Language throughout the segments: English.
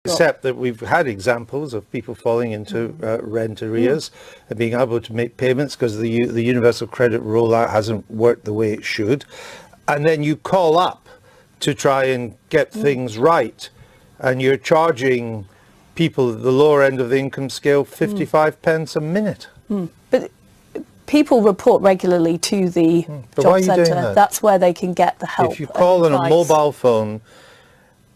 Except that we've had examples of people falling into rent arrears and being able to make payments because the universal credit rollout hasn't worked the way it should. And then you call up to try and get things right, and you're charging people at the lower end of the income scale 55 pence a minute. But people report regularly to the job centre. That's where they can get the help. If you call on a mobile phone,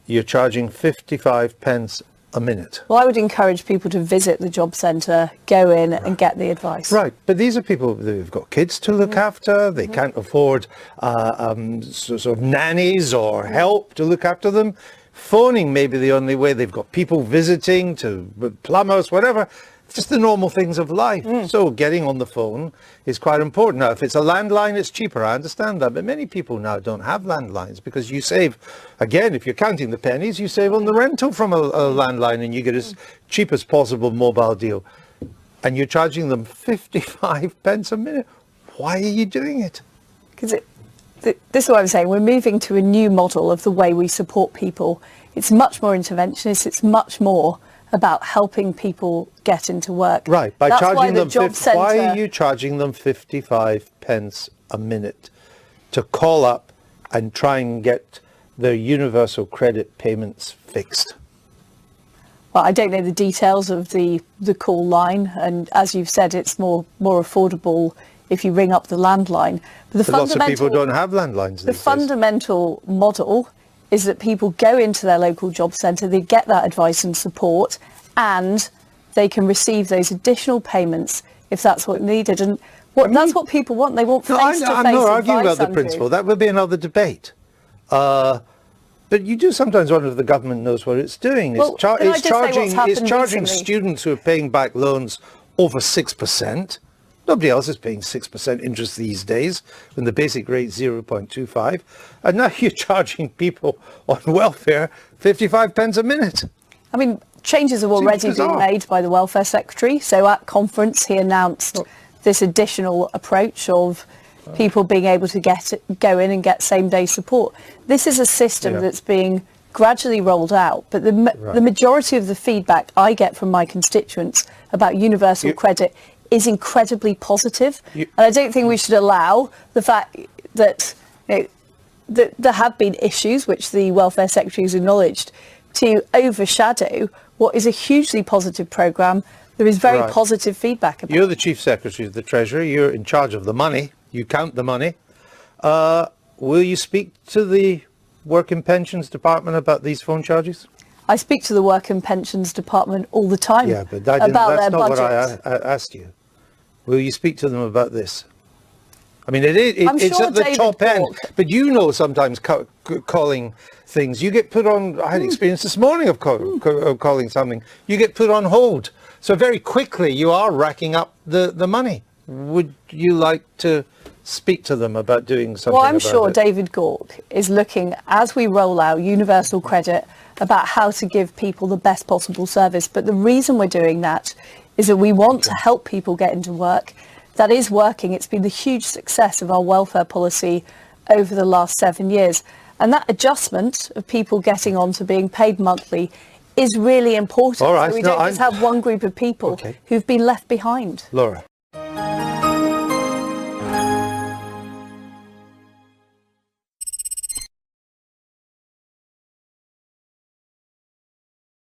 you're charging 55 pence a minute. Well, I would encourage people to visit the job centre, go in and get the advice. Right, but these are people who've got kids to look after. They can't afford sort of nannies or help to look after them. Phoning may be the only way. They've got people visiting, to plumbers, whatever. Just the normal things of life. So getting on the phone is quite important. Now, if it's a landline, it's cheaper. I understand that. But many people now don't have landlines because you save, again, if you're counting the pennies, you save on the rental from a landline and you get as cheap as possible mobile deal. And you're charging them 55 pence a minute. Why are you doing it? Because this is what I'm saying. We're moving to a new model of the way we support people. It's much more interventionist. It's much more about helping people get into work. Right, by charging them, why are you charging them 55 pence a minute to call up and try and get their universal credit payments fixed? Well, I don't know the details of the call line, and as you've said, it's more affordable if you ring up the landline. But lots of people don't have landlines these days. The fundamental model is that people go into their local job centre, they get that advice and support, and they can receive those additional payments if that's what needed. And that's what people want. They want face-to-face advice. I'm not arguing about the principle. That would be another debate. But you do sometimes wonder if the government knows what it's doing. Well, it's charging students who are paying back loans over 6%. Nobody else is paying 6% interest these days when the basic rate is 0.25. And now you're charging people on welfare 55 pence a minute. I mean, changes have already been made by the Welfare Secretary. So at conference, he announced this additional approach of people being able to go in and get same-day support. This is a system that's being gradually rolled out. But the majority of the feedback I get from my constituents about universal credit is incredibly positive. And I don't think we should allow the fact that, that there have been issues, which the Welfare Secretary has acknowledged, to overshadow what is a hugely positive programme. There is very positive feedback about it. You're the Chief Secretary of the Treasury. You're in charge of the money. You count the money. Will you speak to the Work and Pensions Department about these phone charges? I speak to the Work and Pensions Department all the time but about that's their not budget. what I asked you. Will you speak to them about this? I mean, it's at the top end, but you know sometimes calling things, you get put on, I had experience this morning of calling something, you get put on hold. So very quickly you are racking up the money. Would you like to speak to them about doing something Well, I'm about sure it? David Gork is looking, as we roll out universal credit, about how to give people the best possible service. But the reason we're doing that is that we want to help people get into work. That is working. It's been the huge success of our welfare policy over the last 7 years. And that adjustment of people getting on to being paid monthly is really important. All right. So we don't just have one group of people who've been left behind. Laura.